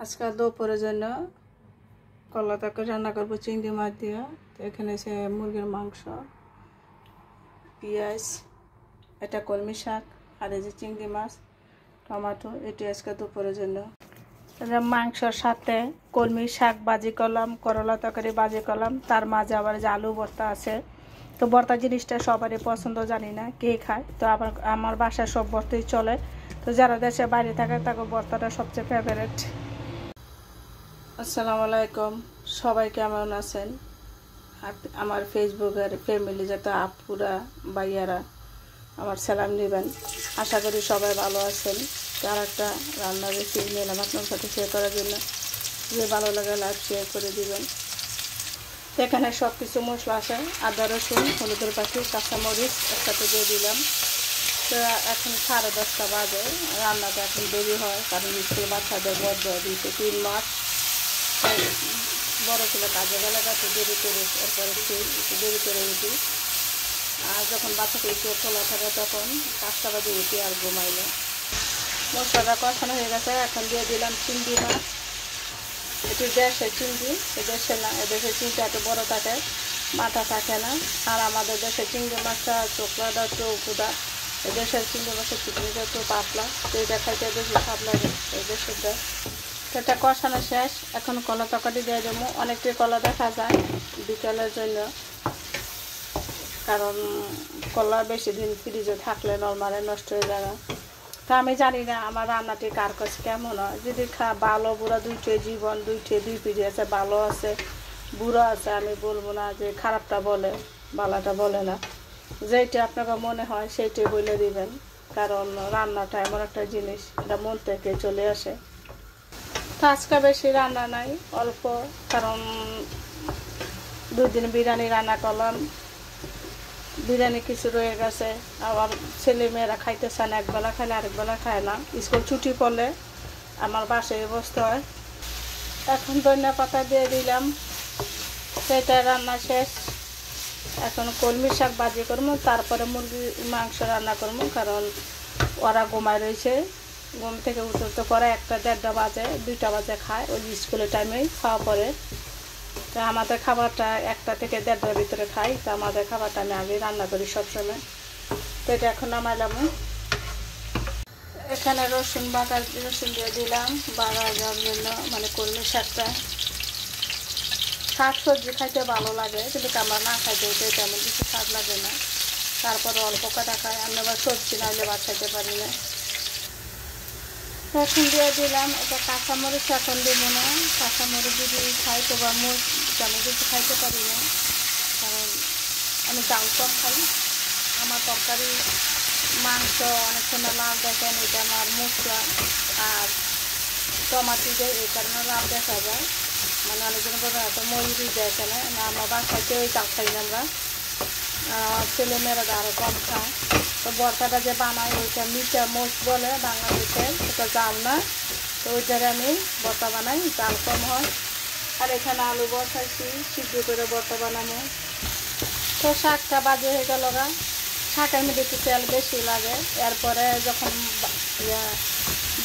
আজকে দুপুরের জন্য কলা তরকারি রান্না করবো চিংড়ি মাছ দিয়ে। তো এখানে আছে মুরগির মাংস, পেঁয়াজ, এটা কলমি শাক, আর এই যে চিংড়ি মাছ, টমেটো। এটি আজকে দুপুরের জন্য। মাংসর সাথে কলমি শাক ভাজি করলাম, করলা তরকারি ভাজি করলাম, তার মাঝে আবার যে আলু ভর্তা আছে। তো ভর্তা জিনিসটা সবারই পছন্দ, জানি না কে খায়। তো আমার বাসায় সব ভর্তাই চলে। তো যারা দেশে বাইরে থাকে তাকে ভর্তাটা সবচেয়ে ফেভারিট। আসসালামু আলাইকুম, সবাই কেমন আছেন? আমার ফেসবুকের ফ্যামিলি যত আপুরা ভাইয়ারা আমার সালাম নেবেন। আশা করি সবাই ভালো আছেন। তার একটা রান্নার রেসিপি নিলাম আপনার সাথে শেয়ার করার জন্য। যে ভালো লাগে লাইক শেয়ার করে দিবেন। এখানে সব কিছু মশলা আছে, আদা রসুন, হলুদের পাখি, কাঁচামরিচ একসাথে দিয়ে দিলাম। তো এখন 10:30 বাজে, রান্নাটা এখন দেরি হয় কারণ স্কুল বাচ্চাদের বদ্ধ দিয়েছে 3 মাস। বড় ছেলে কাজে গেলে একটু দেরি করে, এরপরে একটু দেরি করে উঠি। আর যখন বাচ্চাকে একটু খোলা থাকে তখন 5টা বাজে উঠি আর ঘুমাইলে। মশলাটা কষানো হয়ে গেছে, এখন দিয়ে দিলাম চিংড়ি মাছ। এটি দেশের চিংড়ি, দেশের না, এদেশের চিংড়ি একটু বড়ো থাকে, মাথা থাকে না। আর আমাদের দেশের চিংড়ি মাছটা চোখলাটা একটু উপুদা, এদেশের চিংড়ি মাছের চিংড়িটা একটু পাতলা। তো এটা খাইতে বেশি স্বাদ লাগে এই দেশেরটা। এটা কষানো শেষ, এখন কলা তরকারি দিয়ে দেবো। অনেকটাই কলা দেখা যায় বিকেলের জন্য, কারণ কলা বেশি দিন ফ্রিজে থাকলে নরমালে নষ্ট হয়ে যাবে। তা আমি জানি না আমার রান্নাটি কার কাছে কেমন হয়। যদি ভালো বুড়া দুইটে জীবন, দুই পিড়ি আছে, ভালো আছে বুড়ো আছে, আমি বলবো না যে খারাপটা বলে ভালোটা বলে না। যেইটা আপনাকে মনে হয় সেইটাই বলে দিবেন, কারণ রান্নাটা এমন একটা জিনিস, এটা মন থেকে চলে আসে। তো আজকে বেশি রান্না নাই, অল্প, কারণ 2 দিন বিরিয়ানি রান্না করলাম। বিরিয়ানি কিছু রয়ে গেছে, আবার ছেলেমেয়েরা খাইতে চায় না, একবেলা খাইলে আরেকবেলা খায় না। স্কুল ছুটি পড়লে আমার বাসায় বসতে হয়। এখন ধনিয়া পাতা দিয়ে দিলাম। সেটা রান্না শেষ। এখন কলমি শাক ভাজি করবো, তারপরে মুরগির মাংস রান্না করবো, কারণ ওরা ঘুমায় রয়েছে। ঘুম থেকে উঠতে পরে 1-1:30 বাজে, 2টা বাজে খায়, ওই স্কুলের টাইমেই খাওয়া পরে। তো আমাদের খাবারটা 1টা থেকে 1:30টার ভিতরে খাই। তো আমাদের খাবারটা আমি আগে রান্না করি সবসময়। তো এটা এখন নামাইলাম। এখানে রসুন দিয়ে দিলাম বাটা দেওয়ার জন্য, মানে কলমি শাকটা। শাক সবজি খাইতে ভালো লাগে, কিন্তু আমরা না খাইতে হইতে তেমন কিছু স্বাদ লাগে না। তারপরে অল্প কাটা খাই, আমি আবার সবজি না হলে ভাত খাইতে পারি না। এখন দিয়ে দিলাম এটা কাঁচামরিচ। এখন দেবো না, কাঁচামরিচ যদি খাই তো বা তেমন কিছু খাইতে পারি না, কারণ আমি চাল কম খাই। আমার তরকারি মাংস অনেক সময় লাল দেখেন, এটা আমার মশলা আর টমাটো দেয়, এই কারণে লাল দেখা যায়। মানে অনেকজন বলে এত ময়ূরি দেখেন না, আমার বাসাতে ওই চাল খাই না আমরা। ছেলেমেয়েরা আরও কম খায়। তো ভর্তাটা যে বানাই ওইটা মিঠা মোচ বলে বাংলাদেশের, ওটা জাল না। তো ওইটারে আমি ভর্তা বানাই, জাল কম হয়। আর এখানে আলু বসাইছি, সিদ্ধ করে ভর্তা বানাবো। তো শাকটা বাজে হয়ে গেল গা। শাকের মধ্যে একটু তেল বেশি লাগে, এরপরে যখন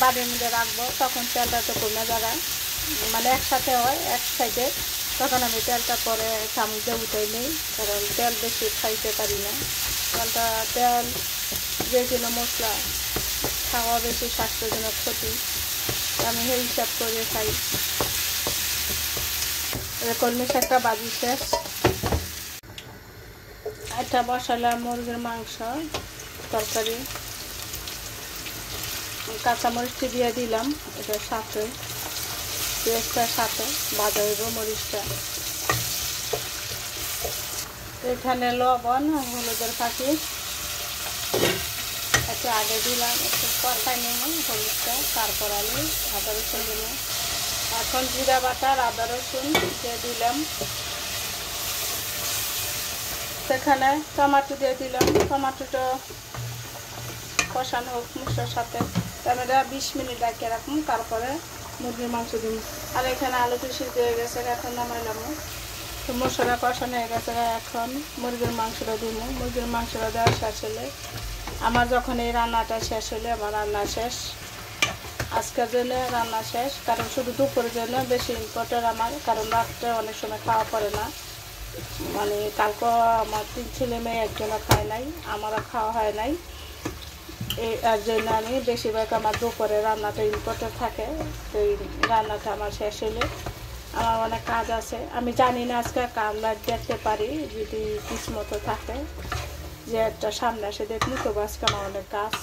বাড়ির মধ্যে রাখবো তখন তেলটা তো কমে যাবে, মানে একসাথে হয় এক সাইডে। তখন আমি তেলটা পরে চামচ দিয়ে উঠে নিই, কারণ তেল বেশি খাইতে পারি না। তেল যেগুলো মশলা খাওয়া বেশি স্বাস্থ্যের জন্য ক্ষতি, আমি সেই হিসাব করে খাই। কলমি শাকটা ভাজি শেষ। এটা বসালাম মুরগির মাংস তরকারি, কাঁচামরিচটি দিয়ে দিলাম এটার সাথে, পেঁয়াজটার সাথে ভাজা হইব মরিচটা। এখানে লবণ, হলুদের পাখি একটু আগে দিলাম, একটু কষাই নেব হলুদটা, তারপর আমি আদা রসুন দিলাম। এখন জিরা বাটা আর আদা রসুন দিয়ে দিলাম। সেখানে টমাটো দিয়ে দিলাম, টমাটোটা কষানো হোক মশলার সাথে। আমরা 20 মিনিট রাখিয়ে রাখুন, তারপরে মুরগির মাংস দিন। আর এখানে আলুটা সিদ্ধ হয়ে গেছে, এখন নামাইলাম। তো মশলা কষানো হয়ে গেছে, এখন মুরগির মাংসটা দিব। মুরগির মাংসটা দেওয়া শেষ হলে আমার, যখন এই রান্নাটা শেষ হলে আমার রান্না শেষ। আজকের জন্য রান্না শেষ, কারণ শুধু দুপুরের জন্য বেশি ইম্পর্টেন্ট আমার, কারণ রাত্রে অনেক সময় খাওয়া পড়ে না। মানে কালকে আমার 3 ছেলে মেয়ে একজনও খায় নাই, আমারও খাওয়া হয় নাই। এর জন্য আমি বেশিরভাগ আমার দুপুরে রান্নাটা ইম্পর্টেন্ট থাকে। তো এই রান্নাটা আমার শেষ হলে আমার অনেক কাজ আছে। আমি জানি না আজকে আমরা দেখতে পারি, যদি কিসমত থাকে যে একটা সামনে এসে দেখলি, তবু আজকে আমার অনেক কাজ।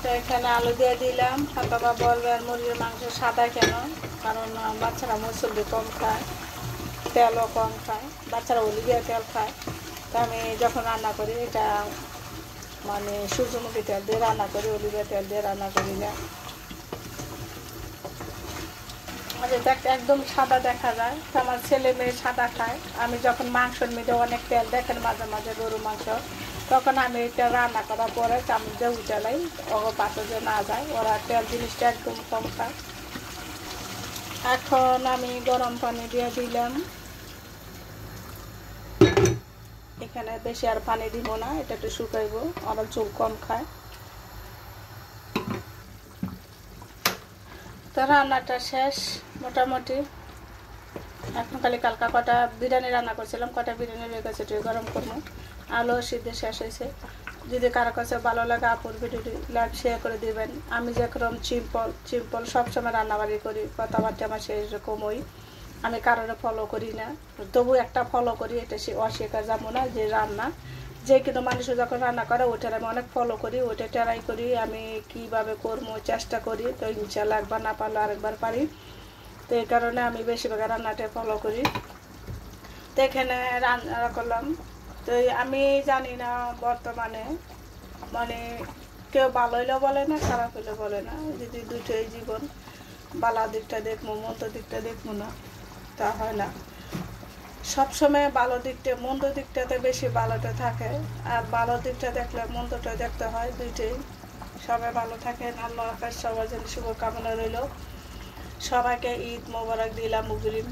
তো এখানে আলু দিয়ে দিলাম। হয়তোবা বলবেন মুরগির মাংস সাদা কেন, কারণ বাচ্চারা মসুরি কম খায়, তেলও কম খায়, বাচ্চারা অলিভিয়া তেল খায়। তো আমি যখন রান্না করি এটা মানে সূর্যমুখী তেল দিয়ে রান্না করি, অলিভিয়া তেল দিয়ে রান্না করি না। দেখতে একদম সাদা দেখা যায়। তো আমার ছেলে মেয়ে সাদা খায়। আমি যখন মাংসের মধ্যে অনেক তেল দেখেন মাঝে মাঝে গরু মাংস, তখন আমি এটা রান্না করার পরে চামচ দিয়ে উঠালাই, ওর পাতে যে না যায়, ওরা তেল জিনিসটা একদম কম খায়। এখন আমি গরম পানি দিয়ে দিলাম। এখানে বেশি আর পানি দিব না, এটা একটু শুকাইব, ওরা চুল কম খায়। তো রান্নাটা শেষ মোটামুটি। এখন খালি কালকা কটা বিরিয়ানি রান্না করছিলাম, কটা বিরিয়ানি রয়ে গেছে, একটু গরম করবো। আলু সিদ্ধ শেষ হয়েছে। যদি কারো কাছে ভালো লাগে আপুর ভিডিওটি লাইক শেয়ার করে দিবেন। আমি যেরকম সিম্পল সবসময় রান্নাবাড়ি করি, কথাবার্তা আমার সেরকমই, আমি কারোর ফলো করি না। তবু একটা ফলো করি, এটা সে অস্বীকার যাবো না যে রান্না যে কিন্তু মানুষ যখন রান্না করে ওইটার আমি অনেক ফলো করি, ওইটা ট্রাই করি আমি কিভাবে করবো, চেষ্টা করি। তো ইনশাল্লাহ একবার না পারলে আরেকবার পারি। তো এই কারণে আমি বেশিরভাগ রান্নাটা ফলো করি। তো এখানে রান্না করলাম। তো আমি জানি না বর্তমানে মানে কেউ ভালো হইলেও বলে না, খারাপ হইলেও বলে না, যদি দুটোই জীবন, ভালো দিকটা দেখবো মন্দ দিকটা দেখবো না, তা হয় না। সবসময় ভালো দিকটা, মন্দ দিকটাতে বেশি ভালোটা থাকে, আর ভালো দিকটা দেখলে মন্দটা দেখতে হয়, দুইটাই। সবাই ভালো থাকেন, আল্লাহ হাফেজ, সবার জন্য শুভকামনা রইল। সবাইকে ঈদ মোবারক দিলাম, মুগরিম।